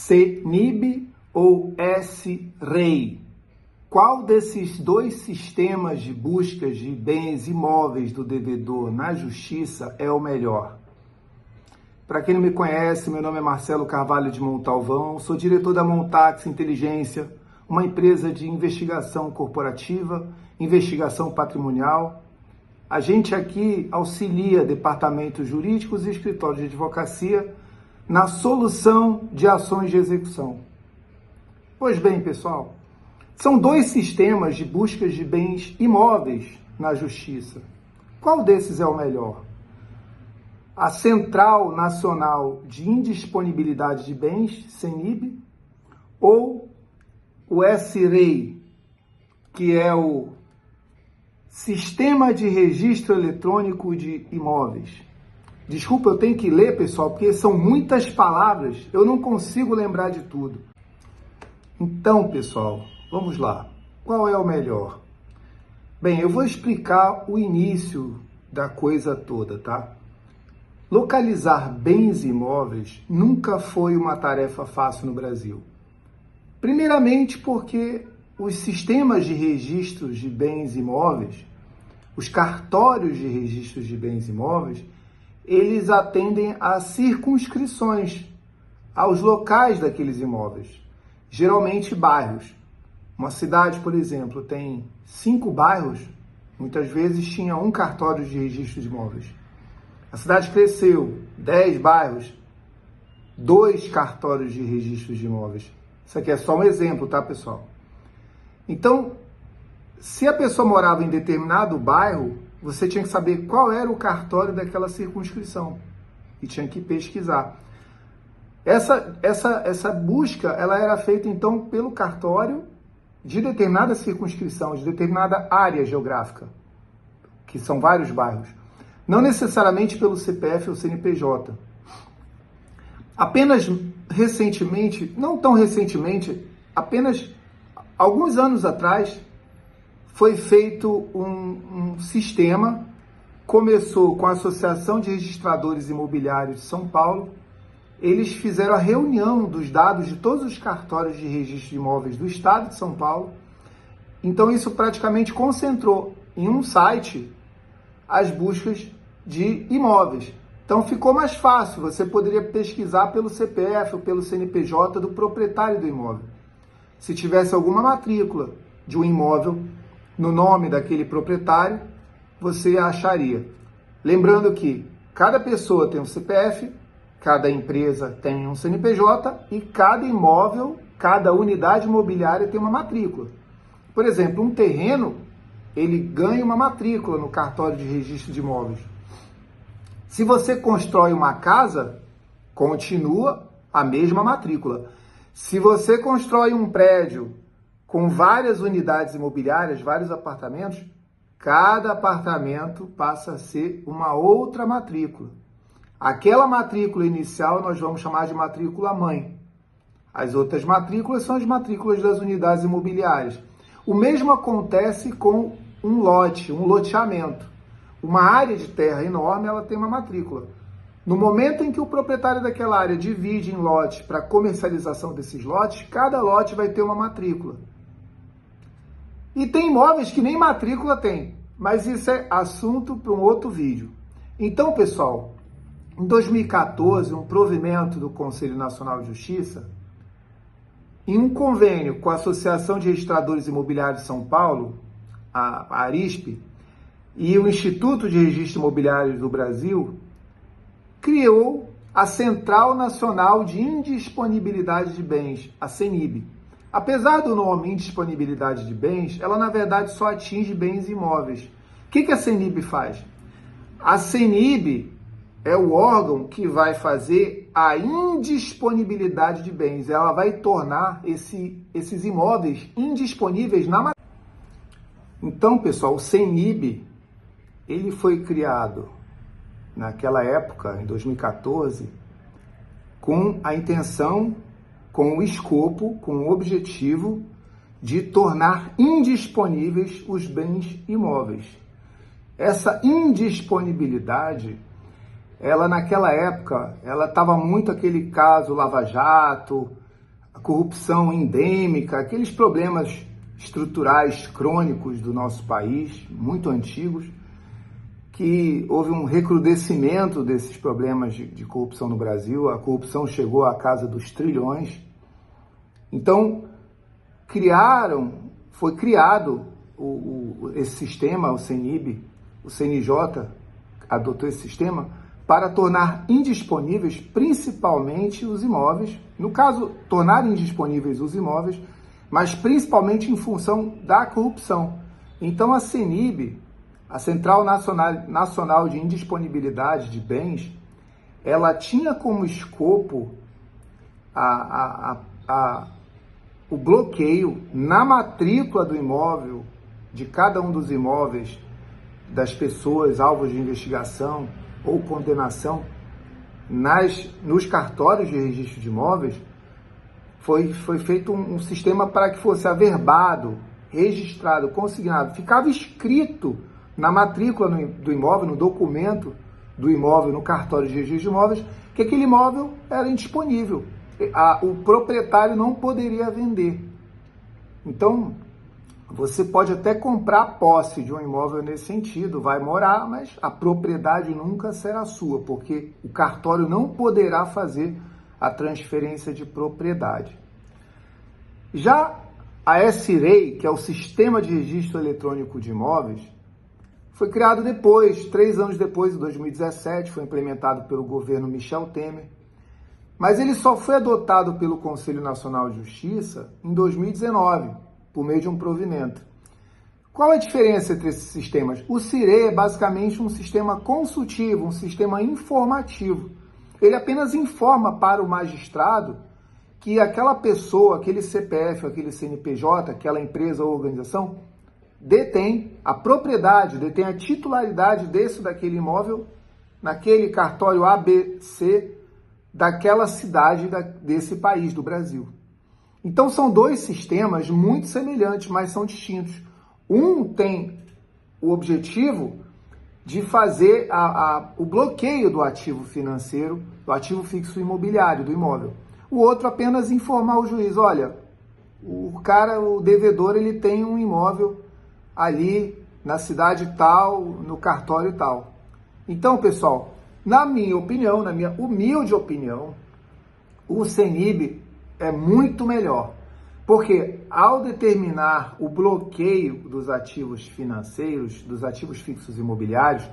CNIB ou S-REI? Qual desses dois sistemas de buscas de bens imóveis do devedor na Justiça é o melhor? Para quem não me conhece, meu nome é Marcelo Carvalho de Montalvão, sou diretor da Montax Inteligência, uma empresa de investigação corporativa, investigação patrimonial. A gente aqui auxilia departamentos jurídicos e escritórios de advocacia na solução de ações de execução. Pois bem, pessoal, são dois sistemas de buscas de bens imóveis na Justiça. Qual desses é o melhor? A Central Nacional de Indisponibilidade de Bens, CNIB, ou o S-REI, que é o Sistema de Registro Eletrônico de Imóveis. Desculpa, eu tenho que ler, pessoal, porque são muitas palavras, eu não consigo lembrar de tudo. Então, pessoal, vamos lá. Qual é o melhor? Bem, eu vou explicar o início da coisa toda, tá? Localizar bens imóveis nunca foi uma tarefa fácil no Brasil. Primeiramente porque os sistemas de registros de bens imóveis, os cartórios de registros de bens imóveis, eles atendem a circunscrições, aos locais daqueles imóveis, geralmente bairros. Uma cidade, por exemplo, tem 5 bairros, muitas vezes tinha um cartório de registro de imóveis. A cidade cresceu, 10 bairros, 2 cartórios de registro de imóveis. Isso aqui é só um exemplo, tá, pessoal? Então, se a pessoa morava em determinado bairro, você tinha que saber qual era o cartório daquela circunscrição e tinha que pesquisar. Essa busca, ela era feita, então, pelo cartório de determinada circunscrição, de determinada área geográfica, que são vários bairros. Não necessariamente pelo CPF ou CNPJ. Apenas recentemente, não tão recentemente, apenas alguns anos atrás, foi feito um sistema, começou com a Associação de Registradores Imobiliários de São Paulo. Eles fizeram a reunião dos dados de todos os cartórios de registro de imóveis do estado de São Paulo. Então isso praticamente concentrou em um site as buscas de imóveis. Então ficou mais fácil, você poderia pesquisar pelo CPF ou pelo CNPJ do proprietário do imóvel. Se tivesse alguma matrícula de um imóvel no nome daquele proprietário, você acharia. Lembrando que cada pessoa tem um CPF, cada empresa tem um CNPJ e cada imóvel, cada unidade imobiliária tem uma matrícula. Por exemplo, um terreno, ele ganha uma matrícula no cartório de registro de imóveis. Se você constrói uma casa, continua a mesma matrícula. Se você constrói um prédio com várias unidades imobiliárias, vários apartamentos, cada apartamento passa a ser uma outra matrícula. Aquela matrícula inicial nós vamos chamar de matrícula mãe. As outras matrículas são as matrículas das unidades imobiliárias. O mesmo acontece com um lote, um loteamento. Uma área de terra enorme, ela tem uma matrícula. No momento em que o proprietário daquela área divide em lotes para comercialização desses lotes, cada lote vai ter uma matrícula. E tem imóveis que nem matrícula tem, mas isso é assunto para um outro vídeo. Então, pessoal, em 2014, um provimento do Conselho Nacional de Justiça, em um convênio com a Associação de Registradores Imobiliários de São Paulo, a ARISP, e o Instituto de Registro Imobiliário do Brasil, criou a Central Nacional de Indisponibilidade de Bens, a CNIB. Apesar do nome indisponibilidade de bens, ela na verdade só atinge bens imóveis. O que a CNIB faz? A CNIB é o órgão que vai fazer a indisponibilidade de bens. Ela vai tornar esses imóveis indisponíveis na matéria. Então, pessoal, o CNIB, ele foi criado naquela época, em 2014, com a intenção, com o escopo, com o objetivo de tornar indisponíveis os bens imóveis. Essa indisponibilidade, ela naquela época, ela estava muito aquele caso Lava Jato, a corrupção endêmica, aqueles problemas estruturais crônicos do nosso país, muito antigos, que houve um recrudescimento desses problemas de corrupção no Brasil. A corrupção chegou à casa dos trilhões. Então, foi criado esse sistema, o CENIB, o CNJ adotou esse sistema para tornar indisponíveis principalmente os imóveis, no caso, tornar indisponíveis os imóveis, mas principalmente em função da corrupção. Então a CENIB, a Central Nacional de Indisponibilidade de Bens, ela tinha como escopo o bloqueio na matrícula do imóvel, de cada um dos imóveis, das pessoas alvos de investigação ou condenação, nos cartórios de registro de imóveis. Foi feito um sistema para que fosse averbado, registrado, consignado, ficava escrito na matrícula do imóvel, no documento do imóvel, no cartório de registro de imóveis, que aquele imóvel era indisponível. O proprietário não poderia vender. Então, você pode até comprar posse de um imóvel nesse sentido, vai morar, mas a propriedade nunca será sua, porque o cartório não poderá fazer a transferência de propriedade. Já a SREI, que é o Sistema de Registro Eletrônico de Imóveis, foi criado depois, 3 anos depois, em 2017, foi implementado pelo governo Michel Temer, mas ele só foi adotado pelo Conselho Nacional de Justiça em 2019, por meio de um provimento. Qual a diferença entre esses sistemas? O CIRE é basicamente um sistema consultivo, um sistema informativo. Ele apenas informa para o magistrado que aquela pessoa, aquele CPF, aquele CNPJ, aquela empresa ou organização, detém a propriedade, detém a titularidade desse ou daquele imóvel naquele cartório ABC daquela cidade desse país, do Brasil. Então são 2 sistemas muito semelhantes, mas são distintos. Um tem o objetivo de fazer o bloqueio do ativo financeiro, do ativo fixo imobiliário, do imóvel. O outro apenas informar o juiz, olha, o devedor, ele tem um imóvel ali na cidade tal, no cartório tal. Então, pessoal, na minha opinião, na minha humilde opinião, o CENIB é muito melhor, porque ao determinar o bloqueio dos ativos financeiros, dos ativos fixos imobiliários,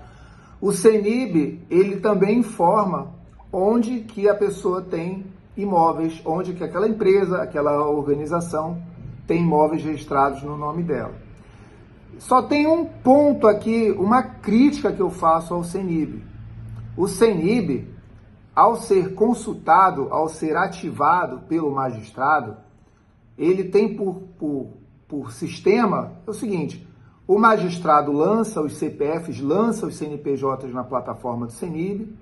o CENIB, ele também informa onde que a pessoa tem imóveis, onde que aquela empresa, aquela organização tem imóveis registrados no nome dela. Só tem um ponto aqui, uma crítica que eu faço ao CENIB. O CENIB, ao ser consultado, ao ser ativado pelo magistrado, ele tem por sistema o seguinte: o magistrado lança os CPFs, lança os CNPJs na plataforma do CENIB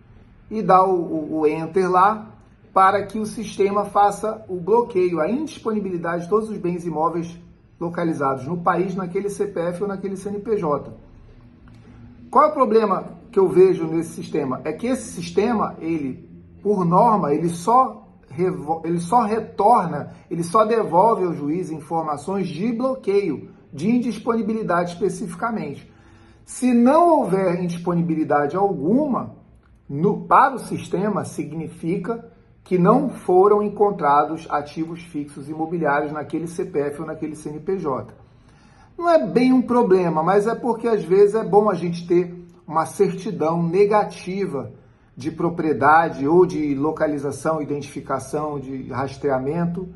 e dá o enter lá para que o sistema faça o bloqueio, a indisponibilidade de todos os bens imóveis localizados no país, naquele CPF ou naquele CNPJ. Qual é o problema que eu vejo nesse sistema? É que esse sistema, ele, por norma, ele só retorna, ele só devolve ao juiz informações de bloqueio, de indisponibilidade especificamente. Se não houver indisponibilidade alguma para o sistema, significa que não foram encontrados ativos fixos imobiliários naquele CPF ou naquele CNPJ. Não é bem um problema, mas é porque às vezes é bom a gente ter uma certidão negativa de propriedade ou de localização, identificação, de rastreamento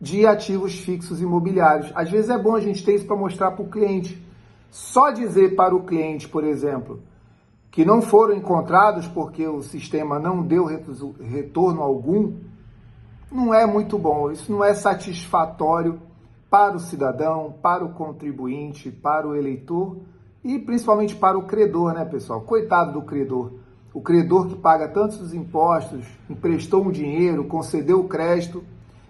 de ativos fixos imobiliários. Às vezes é bom a gente ter isso para mostrar para o cliente. Só dizer para o cliente, por exemplo, que não foram encontrados porque o sistema não deu retorno algum, não é muito bom. Isso não é satisfatório para o cidadão, para o contribuinte, para o eleitor e principalmente para o credor, né, pessoal? Coitado do credor. O credor que paga tantos impostos, emprestou um dinheiro, concedeu o crédito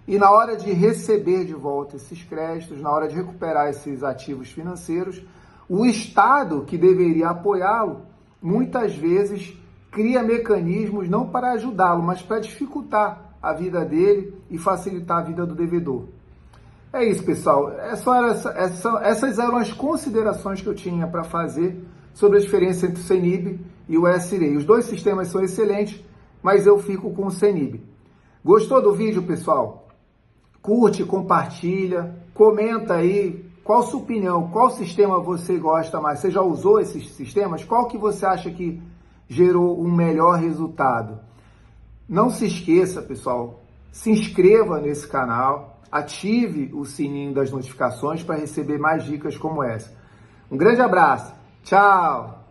e na hora de receber de volta esses créditos, na hora de recuperar esses ativos financeiros, o Estado, que deveria apoiá-lo, muitas vezes cria mecanismos não para ajudá-lo, mas para dificultar a vida dele e facilitar a vida do devedor. É isso, pessoal. Essas eram as considerações que eu tinha para fazer sobre a diferença entre o CENIB e o SREI. Os dois sistemas são excelentes, mas eu fico com o CENIB. Gostou do vídeo, pessoal? Curte, compartilha, comenta aí qual a sua opinião, qual sistema você gosta mais. Você já usou esses sistemas? Qual que você acha que gerou um melhor resultado? Não se esqueça, pessoal, se inscreva nesse canal, ative o sininho das notificações para receber mais dicas como essa. Um grande abraço, tchau!